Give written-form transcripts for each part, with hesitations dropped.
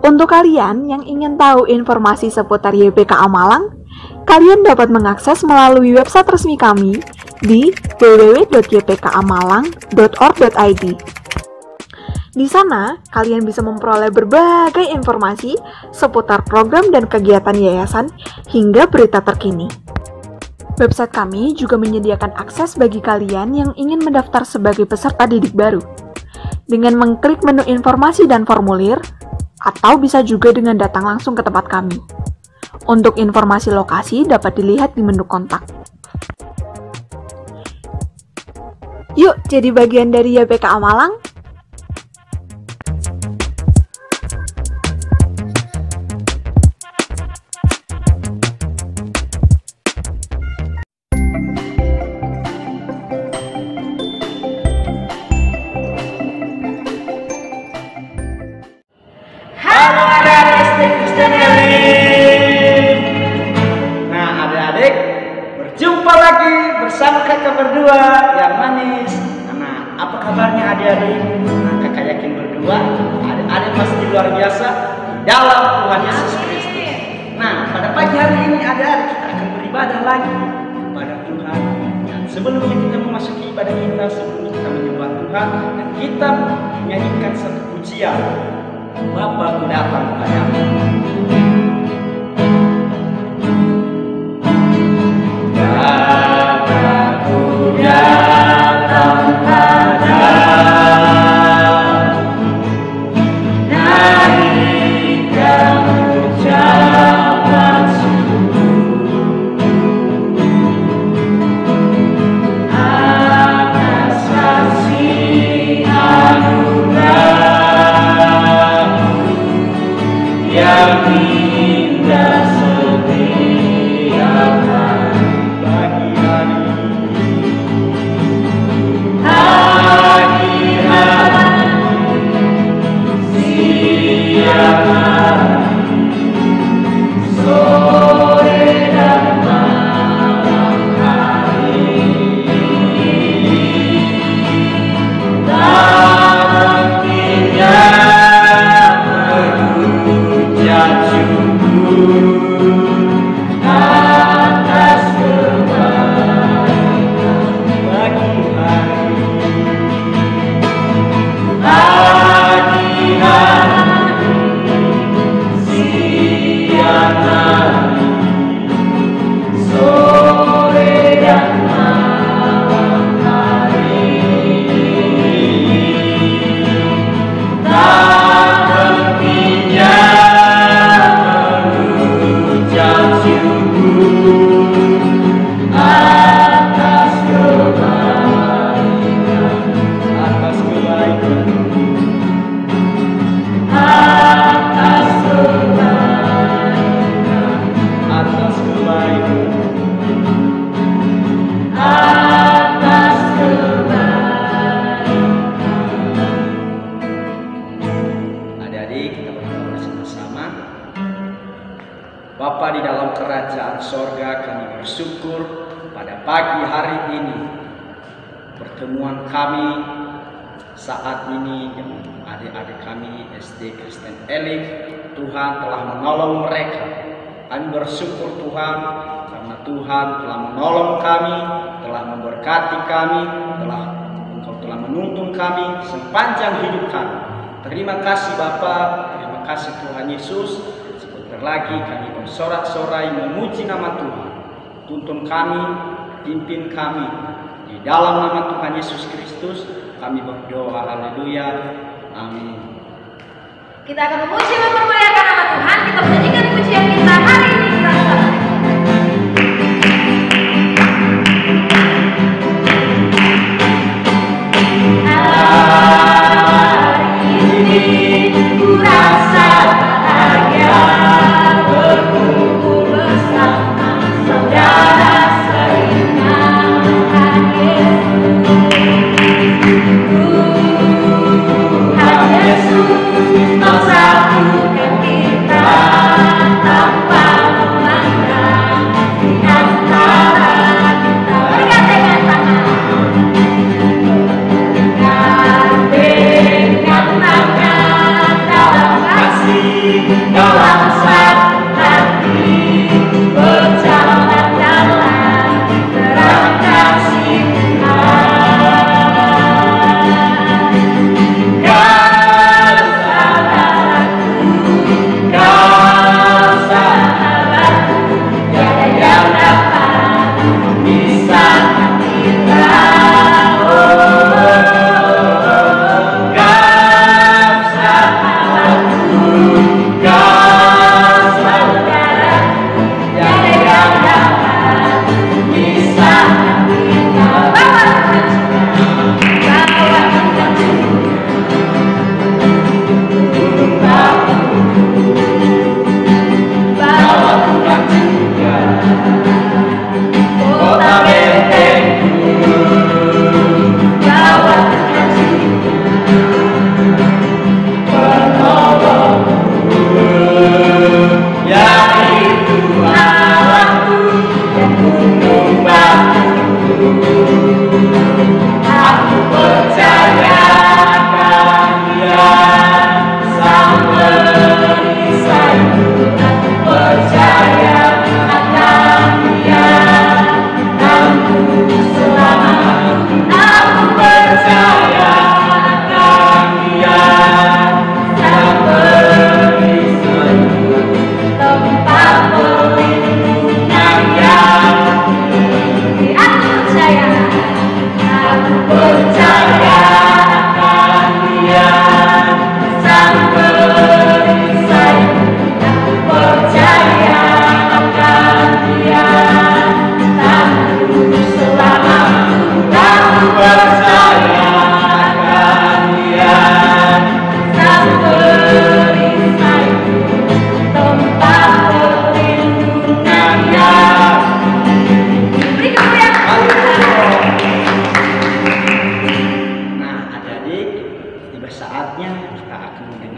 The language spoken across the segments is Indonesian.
Untuk kalian yang ingin tahu informasi seputar YPKA Malang, kalian dapat mengakses melalui website resmi kami di www.ypkamalang.org.id. Di sana, kalian bisa memperoleh berbagai informasi seputar program dan kegiatan yayasan hingga berita terkini. Website kami juga menyediakan akses bagi kalian yang ingin mendaftar sebagai peserta didik baru. Dengan mengklik menu informasi dan formulir, atau bisa juga dengan datang langsung ke tempat kami. Untuk informasi lokasi dapat dilihat di menu kontak. Yuk, jadi bagian dari YPKA Malang. Halo adik-adik SD Kristen Elim. Nah adik-adik, berjumpa lagi bersama kakak berdua yang manis. Nah apa kabarnya adik-adik? Nah kakak yakin berdua adik-adik pasti luar biasa di dalam Tuhan Yesus Kristus. Nah pada pagi hari ini adik-adik kita akan beribadah lagi kepada Tuhan. Dan sebelumnya kita memasuki ibadah kita, sebelumnya kita menyembah Tuhan dan kita menyanyikan satu pujian. Bapa ku datang padamu. Bapa ku datang padamu, naikkan ucapan syukur atas kasih anugerah yang indah setiap hari. Siang hari, sore dan malam hari, tak hentinya mengucap syukur atas kebaikan pagi hari. Pagi hari, siang hari, sore dan malam hari, tak hentinya mengucap syukur atas kebaikan, atas kebaikan, atas kebaikan, atas kebaikan, atas kebaikan. Adik-adik, kita berdoa bersama-sama. Bapa di dalam kerajaan sorga, kami bersyukur pada pagi hari ini pertemuan kami saat ini dengan adik-adik kami SD Kristen Elim. Tuhan telah menolong mereka. Kami bersyukur Tuhan karena Tuhan telah menolong kami, telah memberkati kami, Engkau telah menuntun kami sepanjang hidup kami. Terima kasih Bapa, terima kasih Tuhan Yesus. Sebentar lagi kami bersorak-sorai memuji nama Tuhan. Tuntun kami, pimpin kami. Di dalam nama Tuhan Yesus Kristus kami berdoa, haleluya, amin. Kita akan memuji dan memuliakan nama Tuhan. Kita menyanyikan pujian kita hari ini. Hari ini ku rasa bahagia berkumpul bersama saudara seiman Tuhan Yesus. Tuhan Yesus mau satukan kita tanpa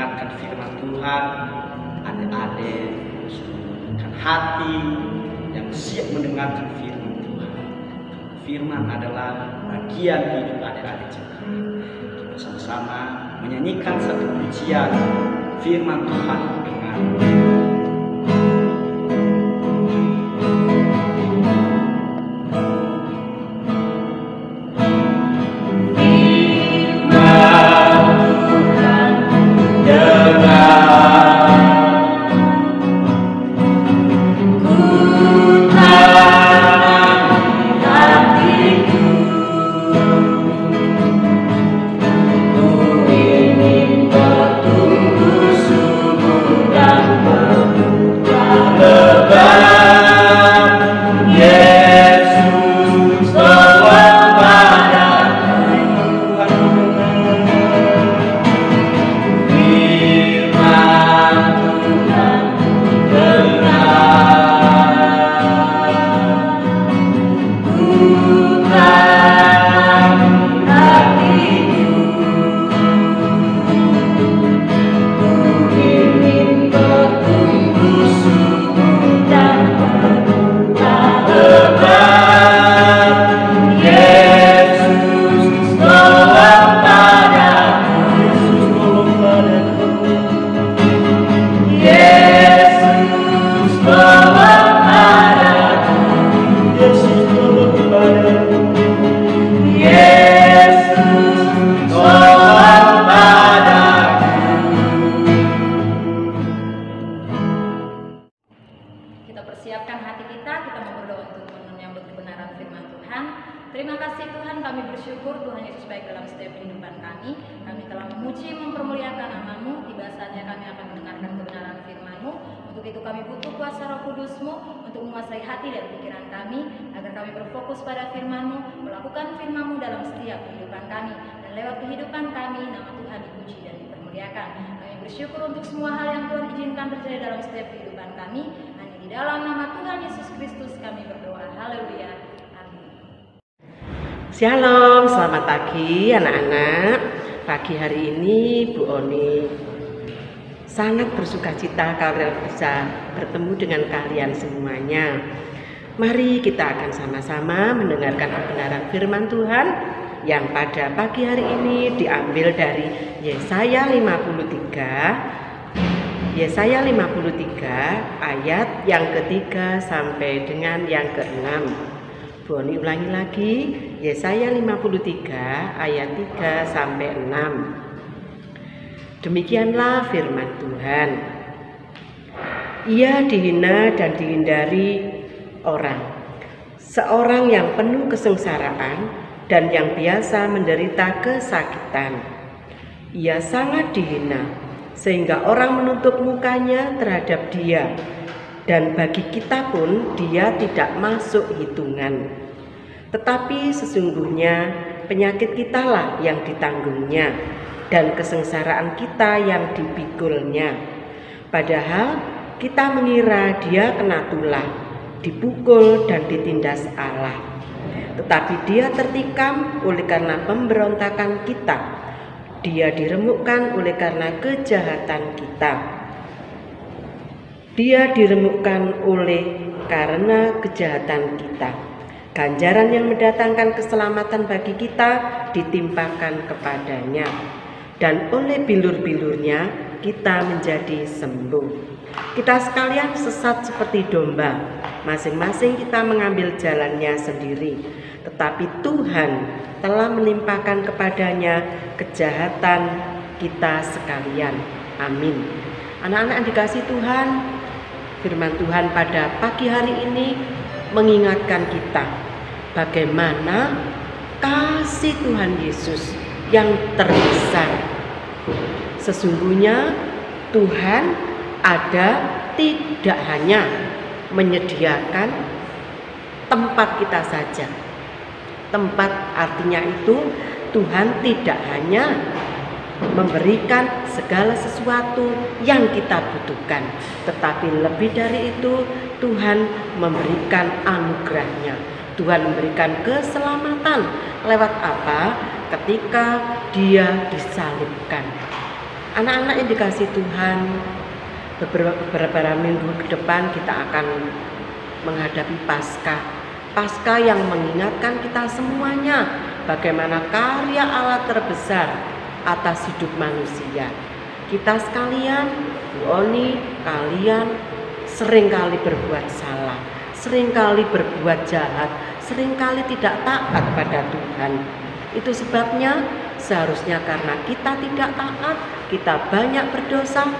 mendengarkan firman Tuhan, adik-adik mempunyai hati yang siap mendengarkan firman Tuhan. Firman adalah bagian hidup adik-adik kita. Kita sama-sama menyanyikan satu pujian firman Tuhan dengan Terima kasih Tuhan, kami bersyukur Tuhan Yesus baik dalam setiap kehidupan kami. Kami telah memuji, mempermuliakan nama-Mu. Tiba saatnya kami akan mendengarkan kebenaran firman-Mu. Untuk itu kami butuh kuasa Roh Kudus-Mu untuk menguasai hati dan pikiran kami, agar kami berfokus pada firman-Mu, melakukan firman-Mu dalam setiap kehidupan kami. Dan lewat kehidupan kami, nama Tuhan dipuji dan dipermuliakan. Kami bersyukur untuk semua hal yang Tuhan izinkan terjadi dalam setiap kehidupan kami. Hanya di dalam nama Tuhan Yesus Kristus kami berdoa. Haleluya. Shalom, selamat pagi anak-anak. Pagi hari ini Bu Oni sangat bersuka cita karena bisa bertemu dengan kalian semuanya. Mari kita akan sama-sama mendengarkan kebenaran firman Tuhan yang pada pagi hari ini diambil dari Yesaya 53 ayat yang ketiga sampai dengan yang ke-6. Bu Oni ulangi lagi, Yesaya 53 ayat 3 sampai 6. Demikianlah firman Tuhan. Ia dihina dan dihindari orang, seorang yang penuh kesengsaraan dan yang biasa menderita kesakitan. Ia sangat dihina sehingga orang menutup mukanya terhadap dia, dan bagi kita pun dia tidak masuk hitungan. Tetapi sesungguhnya penyakit kitalah yang ditanggungnya, dan kesengsaraan kita yang dipikulnya. Padahal kita mengira dia kena tulah, dipukul dan ditindas Allah. Tetapi dia tertikam oleh karena pemberontakan kita, dia diremukkan oleh karena kejahatan kita. Dia diremukkan oleh karena kejahatan kita. Ganjaran yang mendatangkan keselamatan bagi kita ditimpakan kepadanya, dan oleh bilur-bilurnya kita menjadi sembuh. Kita sekalian sesat seperti domba, masing-masing kita mengambil jalannya sendiri. Tetapi Tuhan telah menimpakan kepadanya kejahatan kita sekalian. Amin. Anak-anak yang dikasihi Tuhan, firman Tuhan pada pagi hari ini mengingatkan kita bagaimana kasih Tuhan Yesus yang terbesar. Sesungguhnya Tuhan ada tidak hanya menyediakan tempat kita saja. Tempat artinya itu Tuhan tidak hanya memberikan segala sesuatu yang kita butuhkan, tetapi lebih dari itu Tuhan memberikan anugerahnya. Tuhan memberikan keselamatan lewat apa? Ketika dia disalibkan. Anak-anak yang dikasih Tuhan, beberapa minggu ke depan kita akan menghadapi Paskah. Paskah yang mengingatkan kita semuanya bagaimana karya Allah terbesar atas hidup manusia. Kita sekalian, Bu Oni, kalian seringkali berbuat salah, seringkali berbuat jahat, seringkali tidak taat pada Tuhan. Itu sebabnya seharusnya karena kita tidak taat, kita banyak berdosa,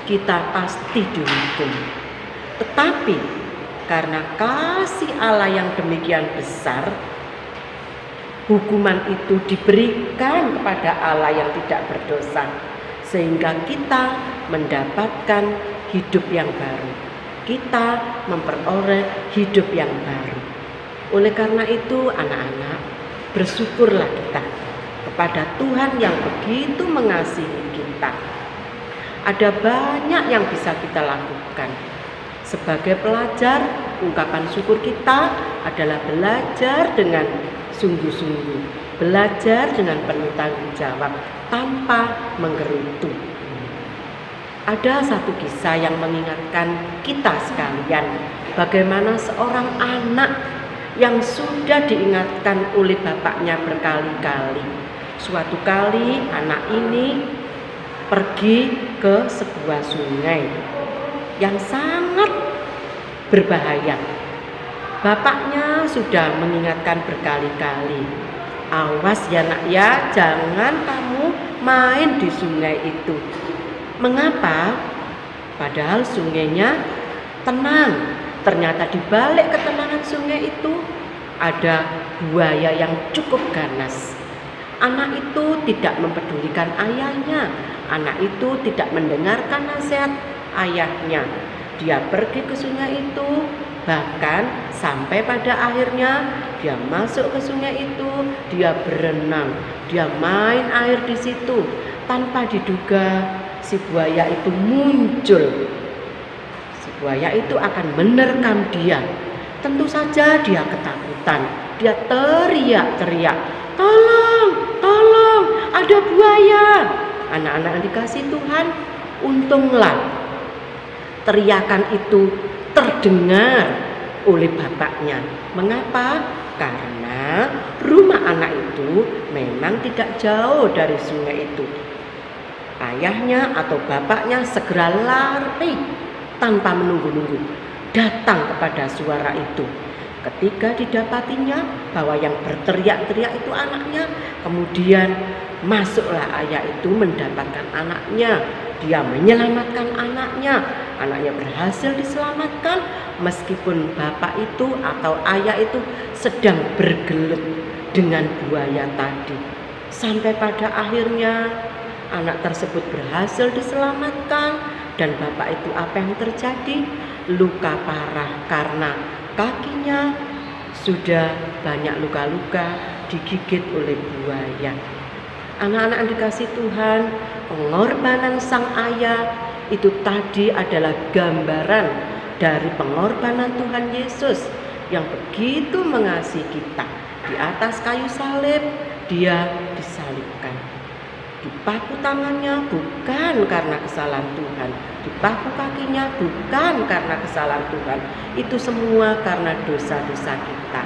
kita pasti dihukum. Tetapi karena kasih Allah yang demikian besar, hukuman itu diberikan kepada Allah yang tidak berdosa, sehingga kita mendapatkan hidup yang baru. Kita memperoleh hidup yang baru. Oleh karena itu, anak-anak, bersyukurlah kita kepada Tuhan yang begitu mengasihi kita. Ada banyak yang bisa kita lakukan. Sebagai pelajar, ungkapan syukur kita adalah belajar dengan sungguh-sungguh, belajar dengan penuh tanggung jawab tanpa menggerutu. Ada satu kisah yang mengingatkan kita sekalian bagaimana seorang anak yang sudah diingatkan oleh bapaknya berkali-kali. Suatu kali anak ini pergi ke sebuah sungai yang sangat berbahaya. Bapaknya sudah mengingatkan berkali-kali, awas ya nak ya, jangan kamu main di sungai itu. Mengapa? Padahal sungainya tenang. Ternyata di balik ketenangan sungai itu ada buaya yang cukup ganas. Anak itu tidak mempedulikan ayahnya. Anak itu tidak mendengarkan nasihat ayahnya. Dia pergi ke sungai itu, bahkan sampai pada akhirnya dia masuk ke sungai itu, dia berenang, dia main air di situ. Tanpa diduga si buaya itu muncul. Si buaya itu akan menerkam dia. Tentu saja dia ketakutan. Dia teriak-teriak, "Tolong, tolong, ada buaya!" Anak-anak yang dikasih Tuhan, untunglah teriakan itu terdengar oleh bapaknya. Mengapa? Karena rumah anak itu memang tidak jauh dari sungai itu. Ayahnya atau bapaknya segera lari tanpa menunggu-nunggu, datang kepada suara itu. Ketika didapatinya bahwa yang berteriak-teriak itu anaknya, kemudian masuklah ayah itu mendapatkan anaknya. Dia menyelamatkan anaknya. Anaknya berhasil diselamatkan meskipun bapak itu atau ayah itu sedang bergelut dengan buaya tadi. Sampai pada akhirnya anak tersebut berhasil diselamatkan, dan bapak itu apa yang terjadi? Luka parah karena kakinya sudah banyak luka-luka digigit oleh buaya. Anak-anak yang dikasih Tuhan, pengorbanan sang ayah itu tadi adalah gambaran dari pengorbanan Tuhan Yesus yang begitu mengasihi kita. Di atas kayu salib dia disalibkan. Dipaku tangannya bukan karena kesalahan Tuhan, dipaku kakinya bukan karena kesalahan Tuhan. Itu semua karena dosa-dosa kita.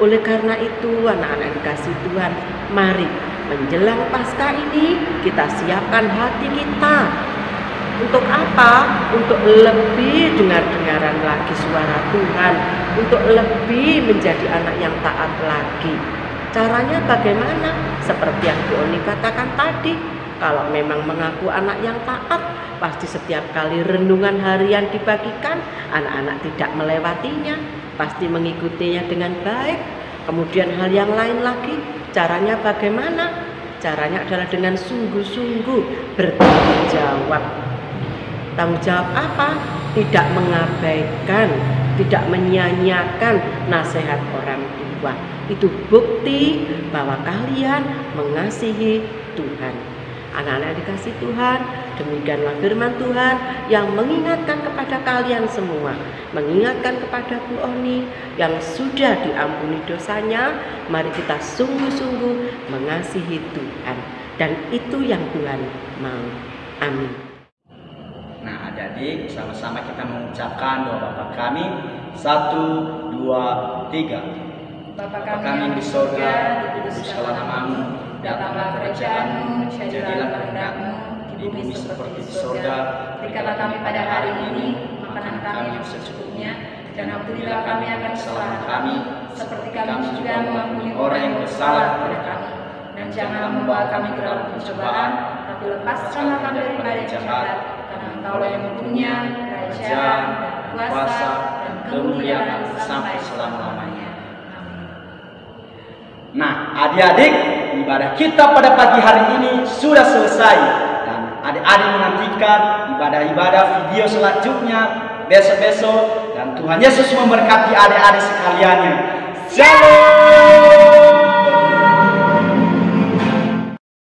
Oleh karena itu, anak-anak dikasih Tuhan, mari menjelang Paskah ini kita siapkan hati kita. Untuk apa? Untuk lebih dengar-dengaran lagi suara Tuhan, untuk lebih menjadi anak yang taat lagi. Caranya bagaimana? Seperti yang Bu Oni katakan tadi, kalau memang mengaku anak yang taat, pasti setiap kali renungan harian dibagikan, anak-anak tidak melewatinya, pasti mengikutinya dengan baik. Kemudian hal yang lain lagi, caranya bagaimana? Caranya adalah dengan sungguh-sungguh bertanggung jawab. Tanggung jawab apa? Tidak mengabaikan, tidak menyia-nyiakan nasihat orang tua. Itu bukti bahwa kalian mengasihi Tuhan. Anak-anak dikasih Tuhan, demikianlah firman Tuhan yang mengingatkan kepada kalian semua, mengingatkan kepada Bu Oni yang sudah diampuni dosanya. Mari kita sungguh-sungguh mengasihi Tuhan, dan itu yang Tuhan mau. Amin. Nah, adik-adik, sama-sama kita mengucapkan doa Bapa kami. 1, 2, 3. Bapa Bapa kami yang di di sorga, surga, dikuduskanlah namamu, datanglah kerajaanmu, jadilah kehendakmu di bumi seperti di surga. Berikanlah kami pada hari ini makanan kami yang secukupnya, dan ampunilah kami akan kesalahan kami, seperti kami juga mengampuni orang yang bersalah kepada kami. Dan janganlah membawa kami ke dalam pencobaan, tapi lepaskanlah kami daripada yang jahat, karena Engkaulah yang mempunyai kerajaan, dan kuasa, dan kemuliaan sampai selama-lamanya. Amin. Nah, adik-adik, ibadah kita pada pagi hari ini sudah selesai. Dan adik-adik menantikan ibadah-ibadah video selanjutnya besok-besok. Dan Tuhan Yesus memberkati adik-adik sekaliannya. Shalom.